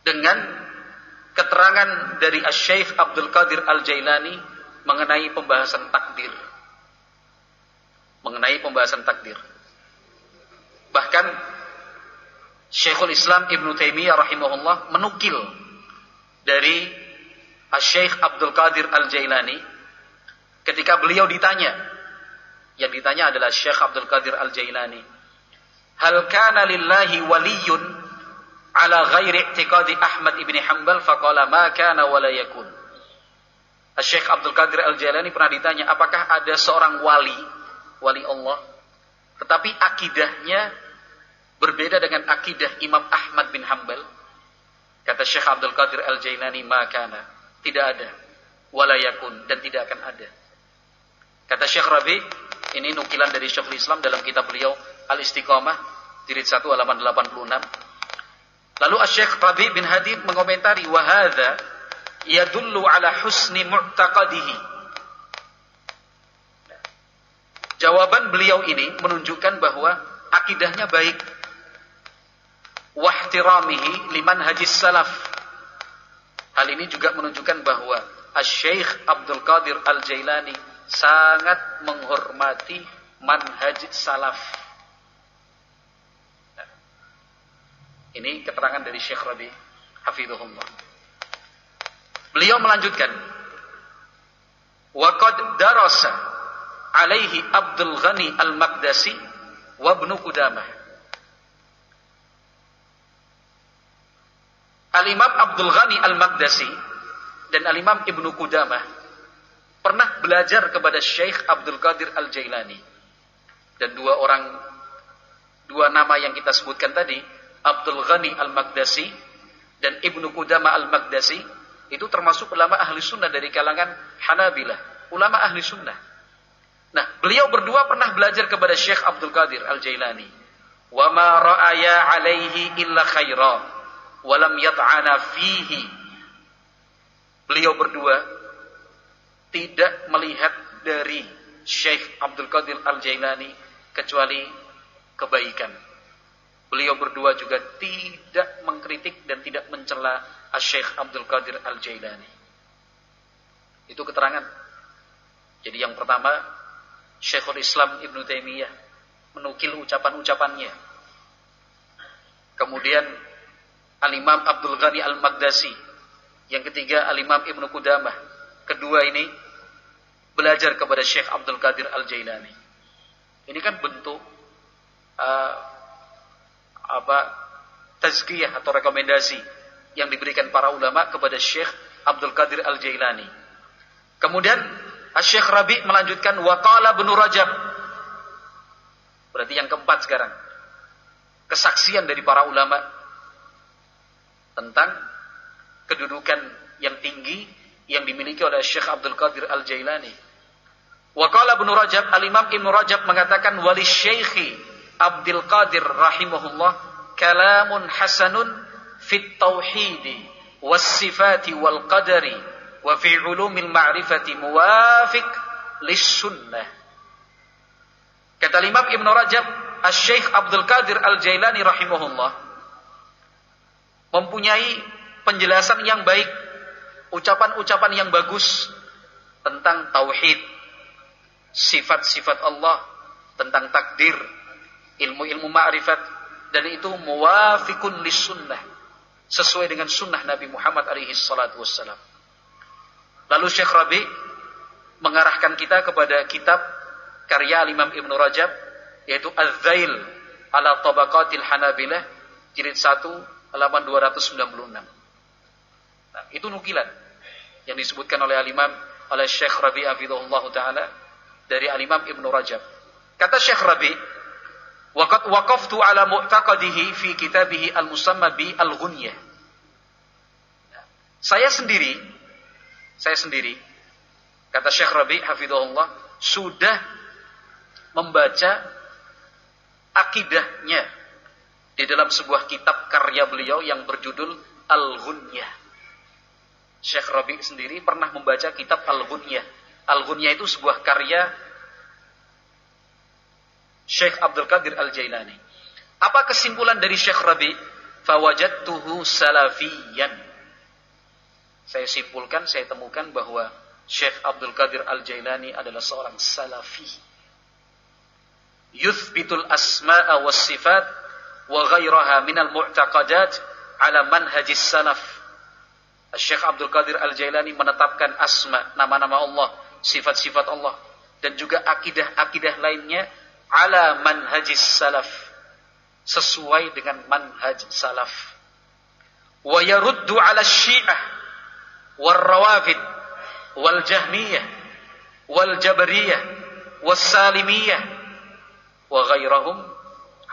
[SPEAKER 1] dengan keterangan dari Asy-Syaikh Abdul Qadir Al-Jailani mengenai pembahasan takdir. Bahkan Syekhul Islam Ibnu Taimiyah rahimahullah menukil dari Asy-Syaikh Abdul Qadir Al-Jailani ketika beliau ditanya, yang ditanya adalah Syekh Abdul Qadir Al-Jailani, hal kana lillahi waliyun ala ghairi i'tiqadi Ahmad ibn Hanbal, faqala ma kana wa la yakun. Syekh Abdul Qadir Al-Jailani pernah ditanya, apakah ada seorang wali Allah, tetapi akidahnya berbeda dengan akidah Imam Ahmad bin Hanbal? Kata Syekh Abdul Qadir Al-Jailani, ma kana, tidak ada, wa la yakun, dan tidak akan ada. Kata Syekh Rabi', ini nukilan dari Syekhul Islam dalam kitab beliau Al-Istiqamah, jilid 1 halaman 86. Lalu Asy-Syaikh Rabi' bin Hadi mengomentari, wa hadza yadullu ala husni mu'taqadihi. Jawaban beliau ini menunjukkan bahwa akidahnya baik. Wa ihtiramihi liman hajis salaf. Hal ini juga menunjukkan bahwa Asy-Syaikh Abdul Qadir Al-Jailani sangat menghormati manhaj salaf. Ini keterangan dari Syekh Rabi' hafizahullah. Beliau melanjutkan, wa qad darasa alaihi Abdul Ghani Al-Maqdisi wa Ibnu Qudamah. Al-Imam Abdul Ghani Al-Maqdisi dan Al-Imam Ibnu Qudamah pernah belajar kepada Syekh Abdul Qadir Al-Jailani. Dan dua nama yang kita sebutkan tadi, Abdul Ghani Al-Maqdisi dan Ibnu Qudamah Al-Maqdisi, itu termasuk ulama ahli sunnah dari kalangan Hanabilah, ulama ahli sunnah. Nah, beliau berdua pernah belajar kepada Syekh Abdul Qadir Al-Jailani. Wa ma ra'aya alaihi illa khaira wa lam yat'ana fihi. Beliau berdua tidak melihat dari Syekh Abdul Qadir Al-Jailani kecuali kebaikan. Beliau berdua juga tidak mengkritik dan tidak mencela Syekh Abdul Qadir Al-Jailani. Itu keterangan. Jadi yang pertama, Syekhul Islam Ibnu Taimiyah menukil ucapan-ucapannya. Kemudian Al-Imam Abdul Ghani Al-Maqdisi. Yang ketiga Al-Imam Ibnu Qudamah. kedua ini belajar kepada Syekh Abdul Qadir Al-Jailani. Ini kan bentuk tazkiyah atau rekomendasi yang diberikan para ulama kepada Syekh Abdul Qadir Al-Jailani. Kemudian Syekh Rabi melanjutkan waqala Ibnu Rajab. Berarti yang keempat sekarang. Kesaksian dari para ulama tentang kedudukan yang tinggi yang dimiliki oleh Syekh Abdul Qadir Al-Jailani. Waqala Ibnu Rajab, Al-Imam Ibnu Rajab mengatakan wali Syekhi Abdul Qadir rahimahullah kalamun hasanun fit tauhidi was sifati wal qadari wa fi ulumil ma'rifati muwafiq lis sunnah. Kata Imam Ibnu Rajab, Asy-Syaikh Abdul Qadir Al-Jailani rahimahullah mempunyai penjelasan yang baik, ucapan-ucapan yang bagus tentang tauhid, sifat-sifat Allah, tentang takdir, ilmu-ilmu ma'rifat, dan itu muwafiqun lis sunnah, sesuai dengan sunnah Nabi Muhammad alaihi salatu wassalam. Lalu Syekh Rabi mengarahkan kita kepada kitab karya Imam Ibnu Rajab, yaitu Az-Zail ala Tabaqatil Hanabilah, jilid 1 halaman 296. Nah, itu nukilan yang disebutkan oleh oleh Syekh Rabi hafizahullah taala dari Imam Ibnu Rajab. Kata Syekh Rabi, waqad waqaftu ala mu'taqadihi fi kitabihi al-musamma bi al-Ghunyah. Saya sendiri kata Syekh Rabi hafizahullah sudah membaca akidahnya di dalam sebuah kitab karya beliau yang berjudul Al-Ghunyah. Syekh Rabi sendiri pernah membaca kitab Al-Ghunyah. Al-Ghunyah itu sebuah karya Syekh Abdul Qadir Al-Jailani. Apa kesimpulan dari Syekh Rabi? Fawajadtuhu salafiyan. Saya simpulkan, saya temukan bahwa Syekh Abdul Qadir Al-Jailani adalah seorang salafi. Yuthbitul asma'a was sifat wa ghairaha minal mu'taqadat ala manhajis salaf. Syekh Abdul Qadir Al-Jailani menetapkan asma, nama-nama Allah, sifat-sifat Allah, dan juga akidah-akidah lainnya ala manhajis salaf, sesuai dengan manhaj salaf. Wa yaruddu ala syi'ah wal rawafid wal jahmiyah wal jabariyah wal salimiyah wa ghairahum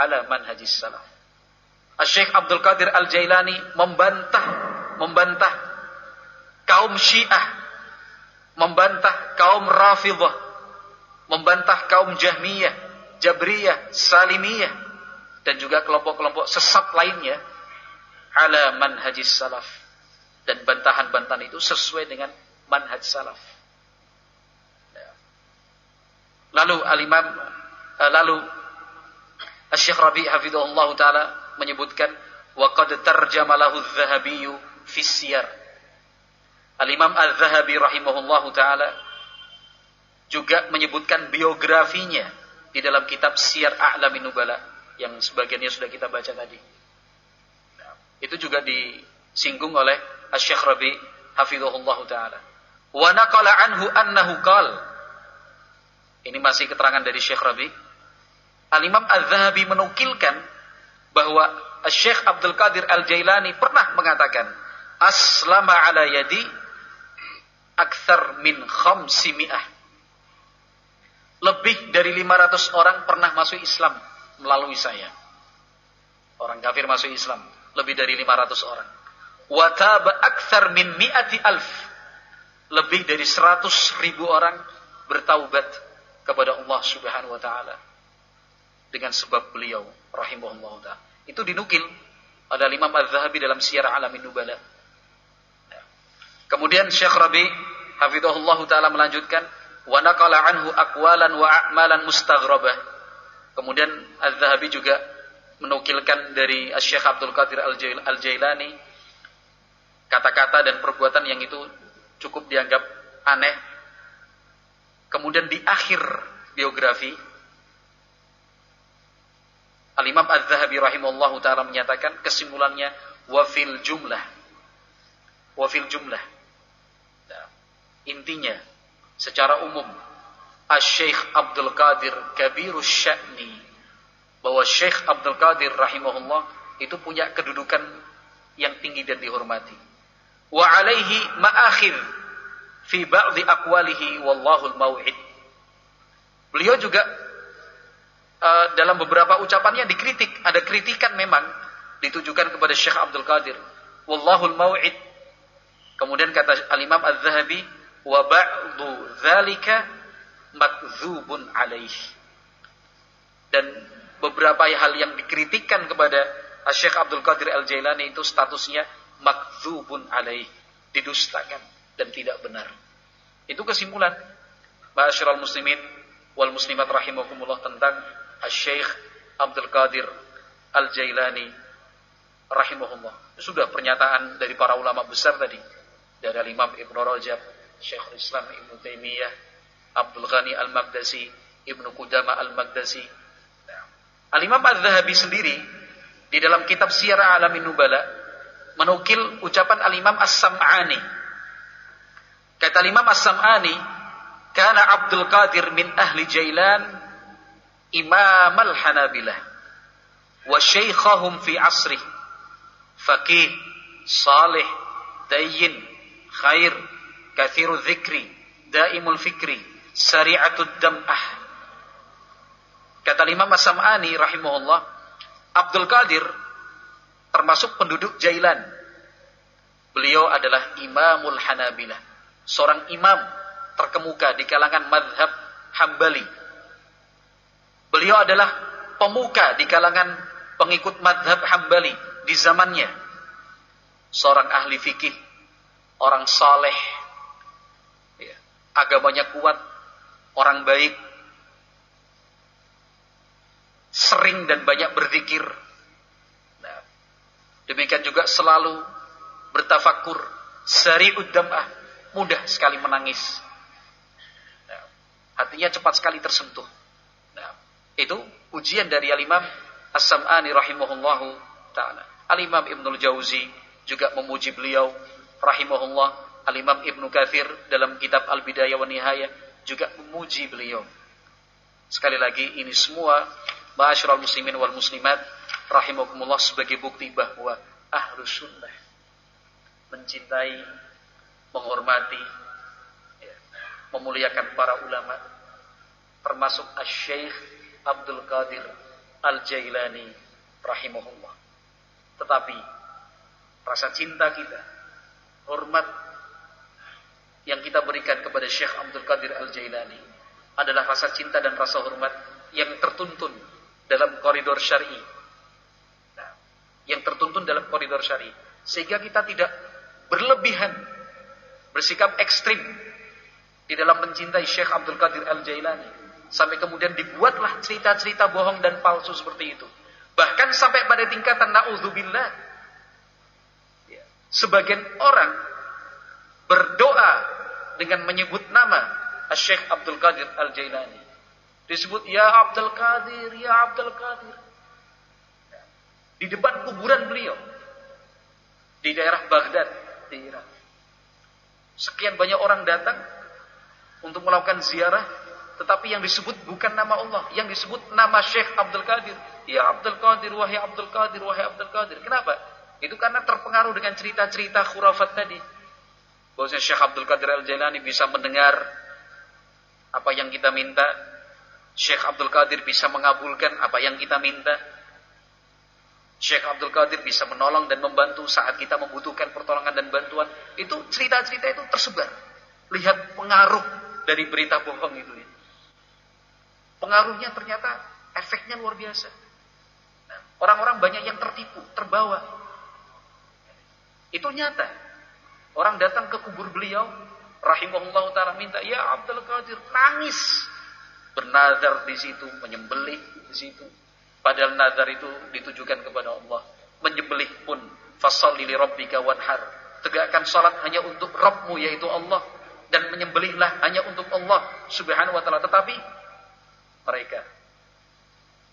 [SPEAKER 1] ala manhajis salaf. Syekh Abdul Qadir Al-Jailani membantah kaum Syiah, membantah kaum Rafidhah, membantah kaum Jahmiyah, Jabriyah, Salimiyah, dan juga kelompok-kelompok sesat lainnya ala manhajis salaf. Dan bantahan-bantahan itu sesuai dengan manhaj salaf. Lalu Syekh Rabi hafizahullah taala menyebutkan wa qad tarjama lahu adz-Dzahabi fi Siyar. Al-Imam Az-Zahabi rahimahullah taala juga menyebutkan biografinya di dalam kitab Siyar A'lamin Nubala yang sebagiannya sudah kita baca tadi. Nah, itu juga disinggung oleh Syekh Rabi hafizahullah taala. Wa naqala anhu annahu qala. Ini masih keterangan dari Syekh Rabi. Al-Imam Az-Zahabi menukilkan bahwa Syekh Abdul Qadir Al-Jailani pernah mengatakan, aslama ala yadi akthar min 500. Lebih dari 500 orang pernah masuk Islam melalui saya. Orang kafir masuk Islam, lebih dari 500 orang. Wa taba akthar min 100,000. Lebih dari 100,000 orang bertaubat kepada Allah Subhanahu wa taala dengan sebab beliau rahimahullah ta'ala. Itu dinukil oleh Imam Az-Zahabi dalam Siyar A'lamin Nubala. Kemudian Syekh Rabi hafizahullah ta'ala melanjutkan wa naqala anhu aqwalan wa a'malan mustaghrabah. Kemudian Az-Zahabi juga menukilkan dari Syekh Abdul Qadir Al-Jailani kata-kata dan perbuatan yang itu cukup dianggap aneh. Kemudian di akhir biografi Al-Imam Az-Zahabi rahimahullahu ta'ala menyatakan kesimpulannya wa fil jumlah. Nah, Intinya, secara umum, Asy-Syaikh Abdul Qadir Kabirus Sya'ni, bahwa Syekh Abdul Qadir rahimahullah itu punya kedudukan yang tinggi dan dihormati. Wa alaihi ma'akhir fi ba'dhi aqwalihi wallahul mau'id. Beliau juga dalam beberapa ucapannya dikritik, ada kritikan memang ditujukan kepada Syekh Abdul Qadir. Wallahul mau'id. Kemudian kata Al-Imam Az-Zahabi, wa ba'du dzalika makdzubun alaih. Dan beberapa hal yang dikritikkan kepada Syekh Abdul Qadir Al-Jailani itu statusnya makdzubun alaih, didustakan dan tidak benar. Itu kesimpulan ma'asyiral muslimin wal muslimat rahimakumullah tentang Syekh Abdul Qadir Al-Jailani rahimahullah. Sudah pernyataan dari para ulama besar tadi, dari Imam Ibnu Rajab, Syekhul Islam Ibnu Taimiyah, Abdul Ghani Al-Maqdisi, Ibnu Qudamah Al-Maqdisi. Al-Imam Az-Zahabi sendiri di dalam kitab Syiar A'lamin Nubala menukil ucapan Al-Imam As-Sam'ani. Kata Al-Imam As-Sam'ani, kana Abdul Qadir min ahli Jailan imam al-Hanabilah wa syaikhahum fi asrih, faqih, salih, dayyin, khair, kathiru dzikri, daimul fikri, sari'atud dam'ah. Kata Imam As-Sam'ani rahimahullah, Abdul Qadir termasuk penduduk Jailan. Beliau adalah Imamul Hanabilah, seorang imam terkemuka di kalangan mazhab Hambali. Beliau adalah pemuka di kalangan pengikut mazhab Hambali di zamannya. Seorang ahli fikih, orang saleh, ya, agamanya kuat, orang baik, sering dan banyak berzikir. Nah, demikian juga selalu bertafakur, sari'ud dam'ah, mudah sekali menangis. Nah, hatinya cepat sekali tersentuh. Nah, itu ujian dari Al-Imam As-Sam'ani rahimahullahu ta'ala. Al-Imam Ibnul Jauzi juga memuji beliau rahimahullah. Al-Imam Ibnu Katsir dalam kitab Al-Bidayah wa Nihayah juga memuji beliau. Sekali lagi, ini semua ma'asyiral muslimin wal muslimat rahimakumullah sebagai bukti bahwa ahlus sunnah mencintai, menghormati, ya, memuliakan para ulama, termasuk Asy-Syaikh Abdul Qadir Al-Jailani rahimahullah. Tetapi rasa cinta kita, hormat yang kita berikan kepada Syekh Abdul Qadir Al-Jailani adalah rasa cinta dan rasa hormat yang tertuntun dalam koridor syar'i. Nah, yang tertuntun dalam koridor syar'i, sehingga kita tidak berlebihan, bersikap ekstrim di dalam mencintai Syekh Abdul Qadir Al-Jailani, sampai kemudian dibuatlah cerita-cerita bohong dan palsu seperti itu. Bahkan sampai pada tingkatan na'udzubillah, ya, sebagian orang berdoa dengan menyebut nama Syekh Abdul Qadir Al-Jailani. Disebut ya Abdul Qadir, ya Abdul Qadir, di depan kuburan beliau di daerah Baghdad di Irak. Sekian banyak orang datang untuk melakukan ziarah, tetapi yang disebut bukan nama Allah, yang disebut nama Syekh Abdul Qadir. Ya Abdul Qadir, wahai Abdul Qadir, wahai Abdul Qadir. Kenapa? Itu karena terpengaruh dengan cerita-cerita khurafat tadi. Bahwasanya Syekh Abdul Qadir Al-Jailani bisa mendengar apa yang kita minta. Syekh Abdul Qadir bisa mengabulkan apa yang kita minta. Syekh Abdul Qadir bisa menolong dan membantu saat kita membutuhkan pertolongan dan bantuan. Itu cerita-cerita itu tersebar. Lihat pengaruh dari berita bohong itu. Pengaruhnya ternyata efeknya luar biasa. Nah, orang-orang banyak yang tertipu, terbawa. Itu nyata. Orang datang ke kubur beliau, rahimahullah ta'ala, minta, ya Abdul Qadir, nangis. Bernazar di situ, menyembelih di situ. Padahal nazar itu ditujukan kepada Allah. Menyembelih pun, fasholli li rabbika wanhar. Tegakkan salat hanya untuk Rabbmu, yaitu Allah. Dan menyembelihlah hanya untuk Allah subhanahu wa ta'ala. Tetapi mereka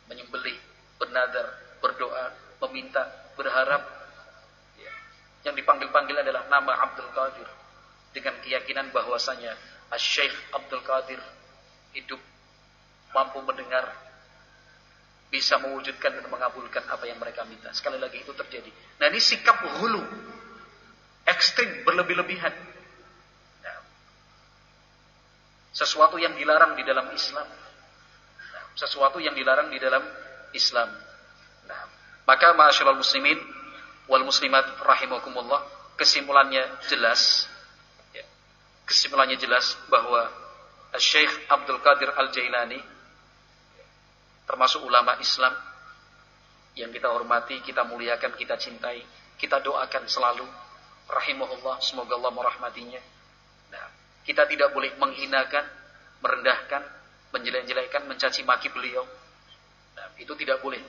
[SPEAKER 1] menyembelih, bernazar, berdoa, meminta, berharap. Ya. Yang dipanggil-panggil adalah nama Abdul Qadir. Dengan keyakinan bahwasanya Syekh Abdul Qadir hidup, mampu mendengar, bisa mewujudkan dan mengabulkan apa yang mereka minta. Sekali lagi itu terjadi. Nah, ini sikap hulu, ekstrim, berlebih-lebihan. Nah, sesuatu yang dilarang di dalam Islam. Nah, sesuatu yang dilarang di dalam Islam. Nah, maka ma'asyiral muslimin wal muslimat rahimakumullah, kesimpulannya jelas. Ya, kesimpulannya jelas bahwa Syekh Abdul Qadir Al-Jailani termasuk ulama Islam yang kita hormati, kita muliakan, kita cintai, kita doakan selalu rahimahullah, semoga Allah merahmatinya. Nah, kita tidak boleh menghinakan, merendahkan, menjelek-jelekkan, mencaci maki beliau. Nah, itu tidak boleh.